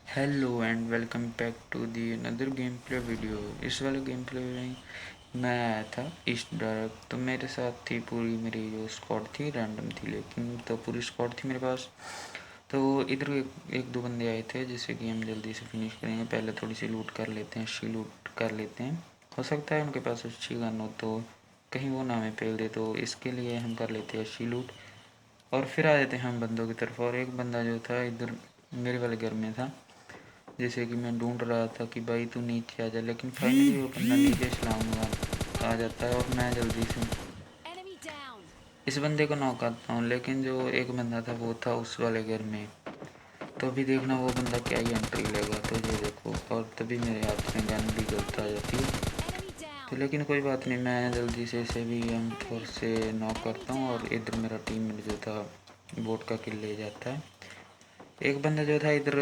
Hello and welcome back to the another game play video. इस वाले game play में मैं आया था ईस्ट डायरेक्ट। तो मेरे साथ थी पूरी मेरी जो स्क्वाड थी, रैंडम थी लेकिन तो पूरी स्क्वाड थी मेरे पास। तो इधर एक दो बंदे आए थे जिससे कि हम जल्दी से फिनिश करेंगे। पहले थोड़ी सी लूट कर लेते हैं, अच्छी लूट कर लेते हैं। हो सकता है उनके पास अच्छी गन हो तो कहीं वो ना हमें पेल दे, तो इसके लिए हम कर लेते हैं अच्छी लूट और फिर आ जाते हैं हम बंदों की तरफ। और एक बंदा जो था इधर मेरे वाले घर में था, जैसे कि मैं ढूंढ रहा था कि भाई तू नीचे आ जा, लेकिन फाइनली वो बंदा नीचे छलांग आ जाता है और मैं जल्दी से इस बंदे को नॉक करता हूँ। लेकिन जो एक बंदा था वो था उस वाले घर में। तो अभी देखना वो बंदा क्या ही एंट्री लेगा, तो ये देखो, और तभी मेरे हाथ में गन भी गलत आ जाती है। तो लेकिन कोई बात नहीं, मैं जल्दी से इसे भी M4 से नॉक करता हूँ और इधर मेरा टीममेट जो था बोट का किल ले जाता है। एक बंदा जो था इधर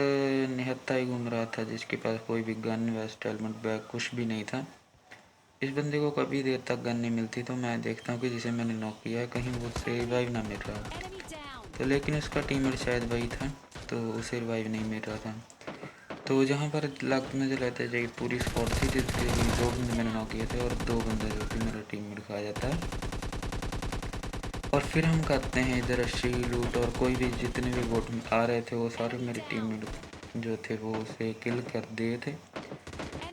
निहत्था ही घूम रहा था, जिसके पास कोई भी गन वेस्ट हेलमेट बैग कुछ भी नहीं था। इस बंदे को कभी देर तक गन नहीं मिलती, तो मैं देखता हूँ कि जिसे मैंने नॉक किया है कहीं वो उसे रिवाइव ना मिल रहा हो। तो लेकिन उसका टीममेट शायद वही था, तो उसे रिवाइव नहीं मिल रहा था। तो जहाँ पर लग मुझे लगता है जो पूरी स्क्वाड थी, जिससे दो बंदे मैंने नॉक किए थे और दो बंदे जो कि मेरा टीममेट खा जाता है। और फिर हम करते हैं इधर अच्छी लूट, और कोई भी जितने भी बोट आ रहे थे वो सारे मेरे टीममेट जो थे वो उसे किल कर दिए थे।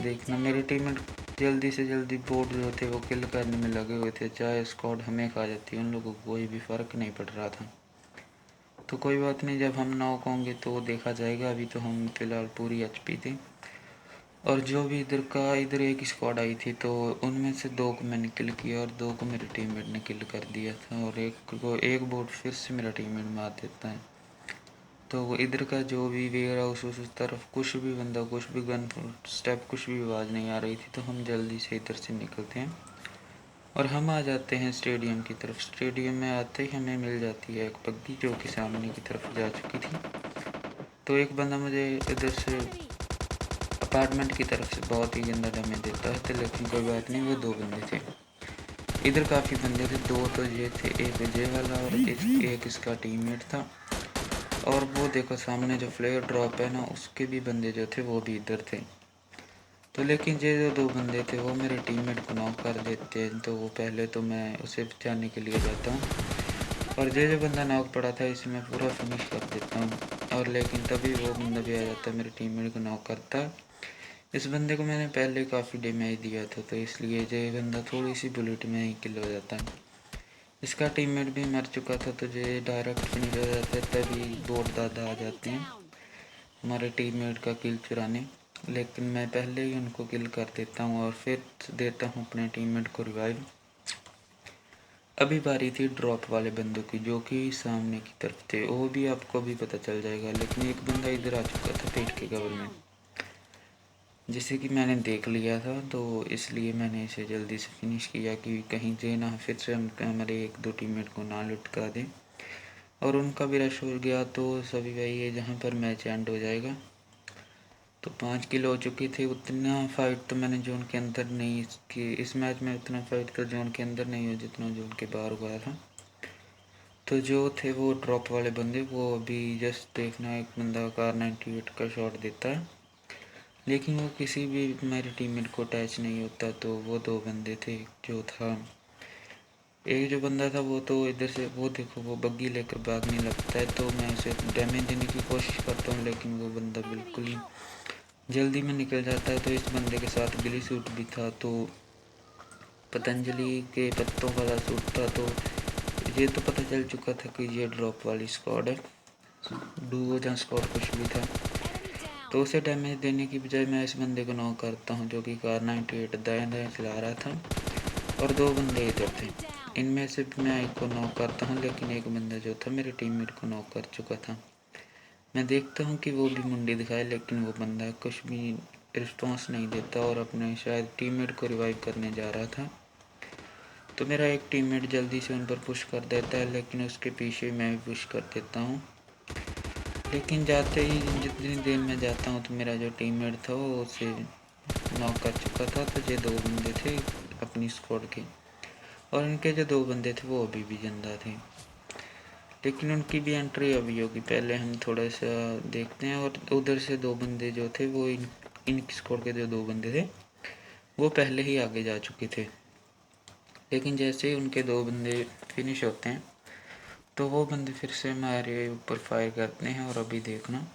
देखना मेरे टीममेट जल्दी से जल्दी बोट जो थे वो किल करने में लगे हुए थे, चाहे स्क्वाड हमें खा जाती उन लोगों को कोई भी फ़र्क नहीं पड़ रहा था। तो कोई बात नहीं, जब हम नॉक होंगे तो देखा जाएगा। अभी तो हम फिलहाल पूरी HP थे। और जो भी इधर एक स्क्वाड आई थी, तो उनमें से दो को मैंने किल किया और दो को मेरे टीममेट ने किल कर दिया था, और एक बोट फिर से मेरा टीममेट मार देता है। तो इधर का जो भी वेयर हाउस उस तरफ कुछ भी बंदा, कुछ भी गन स्टेप, कुछ भी आवाज़ नहीं आ रही थी, तो हम जल्दी से इधर से निकलते हैं और हम आ जाते हैं स्टेडियम की तरफ। स्टेडियम में आते ही हमें मिल जाती है एक बग्गी जो कि सामने की तरफ जा चुकी थी। तो एक बंदा मुझे इधर से अपार्टमेंट की तरफ से बहुत ही गंदा डैमेज देता है, तो लेकिन कोई बात नहीं, वो दो बंदे थे। इधर काफ़ी बंदे थे, दो तो ये थे, एक विजय वाला और एक इसका टीममेट था। और वो देखो सामने जो फ्लेयर ड्रॉप है ना, उसके भी बंदे जो थे वो भी इधर थे। तो लेकिन ये जो दो बंदे थे वो मेरे टीममेट को नॉक कर देते हैं, तो वो पहले तो मैं उसे बचाने के लिए जाता हूँ और जो बंदा नॉक पड़ा था इसे मैं पूरा फिनिश कर देता हूँ। और लेकिन तभी वो बंदा भी आ जाता है, मेरे टीममेट को नॉक करता है। इस बंदे को मैंने पहले काफ़ी डैमेज दिया था, तो इसलिए ये बंदा थोड़ी सी बुलेट में ही किल हो जाता है। इसका टीममेट भी मर चुका था, तो ये डायरेक्ट फिनिश हो जाता है। तभी बोट दादा आ जाते हैं हमारे टीममेट का किल चुराने, लेकिन मैं पहले ही उनको किल कर देता हूँ और फिर देता हूँ अपने टीममेट को रिवाइव। अभी बारी थी ड्रॉप वाले बंदों की, जो कि सामने की तरफ थे, वो भी आपको भी पता चल जाएगा। लेकिन एक बंदा इधर आ चुका था पेट के कवर में, जिसे कि मैंने देख लिया था, तो इसलिए मैंने इसे जल्दी से फिनिश किया कि कहीं जे ना फिर से हम हमारे एक दो टीममेट को ना लुटका दें। और उनका भी रश हो गया, तो सभी वही है जहाँ पर मैच एंड हो जाएगा। तो 5 किल हो चुकी थी। उतना फाइट तो मैंने जोन के अंदर नहीं कि इस मैच में उतना फाइट तो जोन के अंदर नहीं हो जितना जोन के बाहर हुआ था। तो जो थे वो ड्रॉप वाले बंदे, वो अभी जस्ट देखना, एक बंदा Kar98 का शॉट देता है लेकिन वो किसी भी मेरे टीममेट को टच नहीं होता। तो वो दो बंदे थे, जो था एक जो बंदा था वो तो इधर से, वो देखो वो बग्गी लेकर भागने लगता है, तो मैं उसे डैमेज देने की कोशिश करता हूँ, लेकिन वो बंदा बिल्कुल ही जल्दी में निकल जाता है। तो इस बंदे के साथ गिली सूट भी था, तो पतंजलि के पत्तों वाला सूट था। तो ये तो पता चल चुका था कि ये ड्रॉप वाली स्क्वाड है, डुओ या स्क्वाड कुछ भी था। तो उसे डैमेज देने की बजाय मैं इस बंदे को नॉक करता हूँ, जो कि Kar98 दाएं दाएं चला रहा था और दो बंदे इधर थे। इनमें से मैं एक को नॉक करता हूँ, लेकिन एक बंदा जो था मेरे टीममेट को नॉक कर चुका था। मैं देखता हूँ कि वो भी मुंडी दिखाए, लेकिन वो बंदा कुछ भी रिस्पॉन्स नहीं देता और अपने शायद टीममेट को रिवाइव करने जा रहा था। तो मेरा एक टीममेट जल्दी से उन पर पुश कर देता है, लेकिन उसके पीछे मैं भी पुश कर देता हूँ। लेकिन जाते ही जितनी देर में जाता हूँ, तो मेरा जो टीममेट था वो उसे नॉक कर चुका था। तो ये दो बंदे थे अपनी स्क्वाड के, और इनके जो दो बंदे थे वो अभी भी जिंदा थे। लेकिन उनकी भी एंट्री अभी होगी। पहले हम थोड़ा सा देखते हैं। और उधर से 2 बंदे जो थे वो इनकी स्क्वाड के जो 2 बंदे थे वो पहले ही आगे जा चुके थे। लेकिन जैसे ही उनके 2 बंदे फिनिश होते हैं तो वो बंदे फिर से हमारे ऊपर फायर करते हैं। और अभी देखना,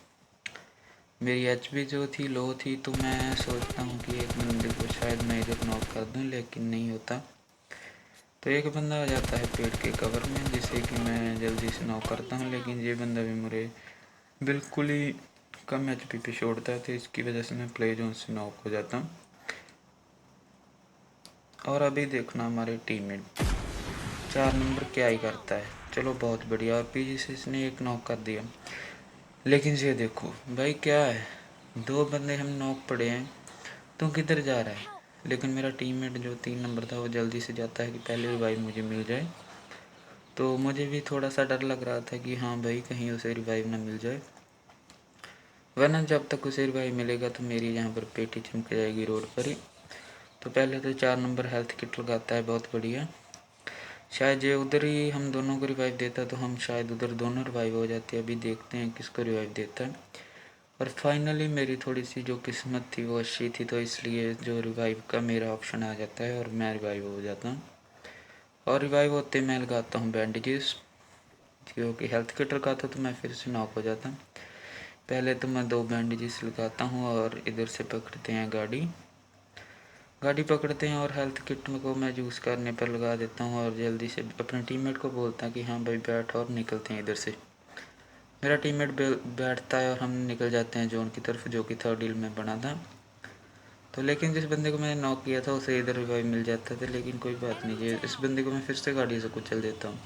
मेरी एचपी जो थी लो थी, तो मैं सोचता हूँ कि एक बंदे को शायद मैं इधर नॉक कर दूँ, लेकिन नहीं होता। तो एक बंदा आ जाता है पेड़ के कवर में, जिसे कि मैं जल्दी से नॉक करता हूँ। लेकिन ये बंदा भी मुझे बिल्कुल ही कम एचपी पे छोड़ता है, तो इसकी वजह से मैं प्ले जोन से नॉक हो जाता हूँ। और अभी देखना हमारे टीममेट 4 नंबर क्या ही करता है। चलो बहुत बढ़िया। और पीछे से इसने एक नॉक कर दिया। लेकिन ये देखो भाई क्या है, 2 बंदे हम नॉक पड़े हैं, तू किधर जा रहा है। लेकिन मेरा टीममेट जो 3 नंबर था वो जल्दी से जाता है कि पहले रिवाइव मुझे मिल जाए। तो मुझे भी थोड़ा सा डर लग रहा था कि हाँ भाई कहीं उसे रिवाइव ना मिल जाए, वरना जब तक उसे रिवाइव मिलेगा तो मेरी यहाँ पर पेटी चमक जाएगी रोड पर ही। तो पहले तो 4 नंबर हेल्थ किट लगाता है, बहुत बढ़िया। शायद ये उधर ही हम दोनों को रिवाइव देता तो हम शायद उधर दोनों रिवाइव हो जाते। अभी देखते हैं किसको रिवाइव देता है। और फाइनली मेरी थोड़ी सी जो किस्मत थी वो अच्छी थी, तो इसलिए जो रिवाइव का मेरा ऑप्शन आ जाता है और मैं रिवाइव हो जाता हूँ। और रिवाइव होते मैं लगाता हूँ बैंडेजेस, क्योंकि हेल्थ किट लगाता तो मैं फिर से नॉक हो जाता। पहले तो मैं 2 बैंडेजेस लगाता हूँ और इधर से पकड़ते हैं गाड़ी पकड़ते हैं और हेल्थ किट को मैं यूज़ करने पर लगा देता हूँ। और जल्दी से अपने टीममेट को बोलता कि हाँ भाई बैठ, और निकलते हैं इधर से। मेरा टीममेट बैठता है और हम निकल जाते हैं जोन की तरफ, जो कि 3rd हिल में बना था। तो लेकिन जिस बंदे को मैंने नॉक किया था उसे इधर रिवाइव मिल जाता था। लेकिन कोई बात नहीं, ये इस बंदे को मैं फिर से गाड़ी से कुचल देता हूँ।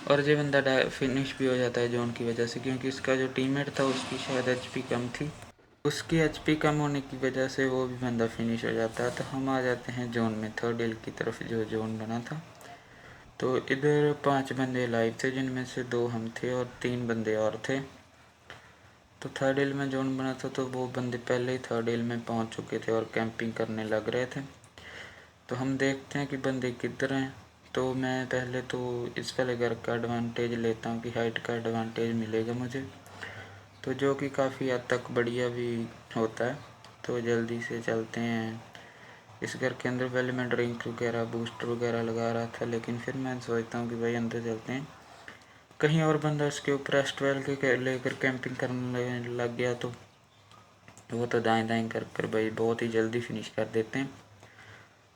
और ये बंदा फिनिश भी हो जाता है जोन की वजह से, क्योंकि इसका जो टीममेट था उसकी शायद एचपी कम थी। उसकी एचपी कम होने की वजह से वो भी बंदा फिनिश हो जाता है। तो हम आ जाते हैं जोन में, 3rd हिल की तरफ जो जोन बना था। तो इधर 5 बंदे लाइव थे, जिनमें से 2 हम थे और 3 बंदे और थे। तो 3rd हिल में जोन बना था, तो वो बंदे पहले ही 3rd हिल में पहुंच चुके थे और कैंपिंग करने लग रहे थे। तो हम देखते हैं कि बंदे किधर हैं। तो मैं पहले तो इस वाले घर का एडवांटेज लेता हूँ कि हाइट का एडवांटेज मिलेगा मुझे, तो जो कि काफ़ी हद तक बढ़िया भी होता है। तो जल्दी से चलते हैं इस घर के अंदर। पहले मैं ड्रिंक वगैरह बूस्टर वगैरह लगा रहा था, लेकिन फिर मैं सोचता हूँ कि भाई अंदर चलते हैं, कहीं और बंदा इसके ऊपर S12 के लेकर कैंपिंग करने लग गया तो वो तो दाएं दाएं कर कर भाई बहुत ही जल्दी फिनिश कर देते हैं।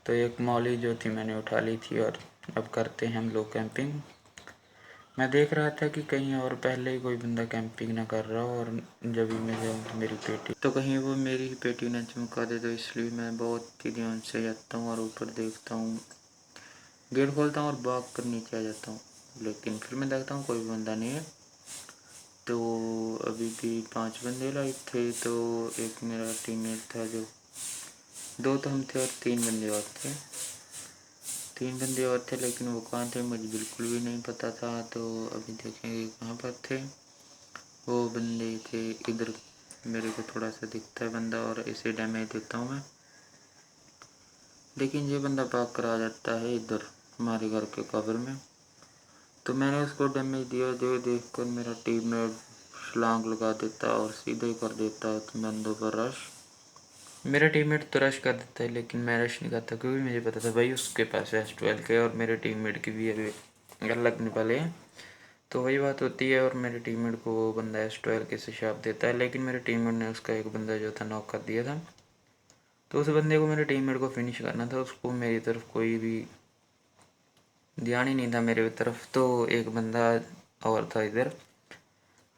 तो एक मॉली जो थी मैंने उठा ली थी और अब करते हैं हम लोग कैंपिंग। मैं देख रहा था कि कहीं और पहले ही कोई बंदा कैंपिंग ना कर रहा हो, और जब भी मैं जाऊँ तो मेरी पेटी, तो कहीं वो मेरी ही पेटी ना चमका दे। तो इसलिए मैं बहुत ही ध्यान से जाता हूँ और ऊपर देखता हूँ, गेट खोलता हूँ और भाग कर नीचे आ जाता हूँ। लेकिन फिर मैं देखता हूँ कोई भी बंदा नहीं है। तो अभी भी 5 बंदे लाइव थे। तो एक मेरा टीममेट था, जो 2 तो हम थे और 3 बंदे और थे। 3 बंदे और थे, लेकिन वो कहाँ थे मुझे बिल्कुल भी नहीं पता था। तो अभी देखेंगे कहाँ पर थे वो बंदे। थे इधर, मेरे को थोड़ा सा दिखता है बंदा और इसे डैमेज देता हूँ मैं। लेकिन ये बंदा भाग कर आ जाता है इधर हमारे घर के कवर में। तो मैंने उसको डैमेज दिया, जो देख कर मेरा टीममेट छलांग लगा देता और सीधे कर देता है बंदों पर रश। मेरा टीममेट तो रश कर देता है, लेकिन मैं रश नहीं करता, क्योंकि मुझे पता था भाई उसके पास S12 के और मेरे टीममेट की भी अभी अलग लगने वाले हैं। तो वही बात होती है, और मेरे टीममेट को वो बंदा S12 के से शाप देता है। लेकिन मेरे टीममेट ने उसका एक बंदा जो था नॉक कर दिया था। तो उस बंदे को मेरे टीममेट को फिनिश करना था, उसको मेरी तरफ कोई भी ध्यान ही नहीं था मेरे तरफ। तो एक बंदा और था इधर,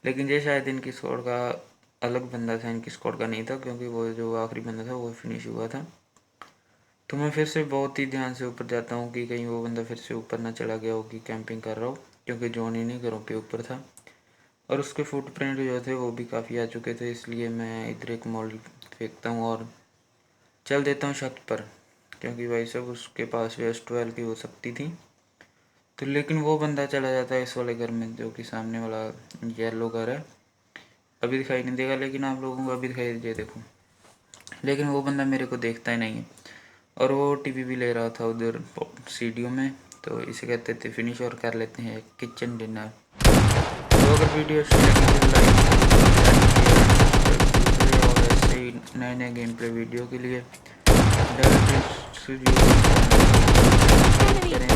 लेकिन ये शायद इनकी स्क्वाड का अलग बंदा था, इनकी स्क्वाड का नहीं था, क्योंकि वो जो आखिरी बंदा था वो फिनिश हुआ था। तो मैं फिर से बहुत ही ध्यान से ऊपर जाता हूँ कि कहीं वो बंदा फिर से ऊपर ना चला गया हो कि कैंपिंग कर रहा हो, क्योंकि जोन ही नहीं घरों पे ऊपर था और उसके फुटप्रिंट जो थे वो भी काफ़ी आ चुके थे। इसलिए मैं इधर एक मॉल फेंकता हूँ और चल देता हूँ छत पर, क्योंकि भाई साहब उसके पास भी S12 की हो सकती थी। तो लेकिन वो बंदा चला जाता है इस वाले घर में, जो कि सामने वाला येलो घर है। अभी दिखाई नहीं देगा, लेकिन आप लोगों को अभी दिखाई दीजिए, देखो। लेकिन वो बंदा मेरे को देखता ही नहीं है, और वो टीवी भी ले रहा था उधर सीढ़ियों में। तो इसे कहते थे फिनिश और कर लेते हैं किचन डिनर। तो अगर वीडियो अच्छी लगी तो लाइक और ऐसे ही नए नए गेम प्ले वीडियो के लिए करें।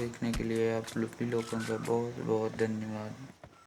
देखने के लिए आप सभी लोगों का बहुत बहुत धन्यवाद।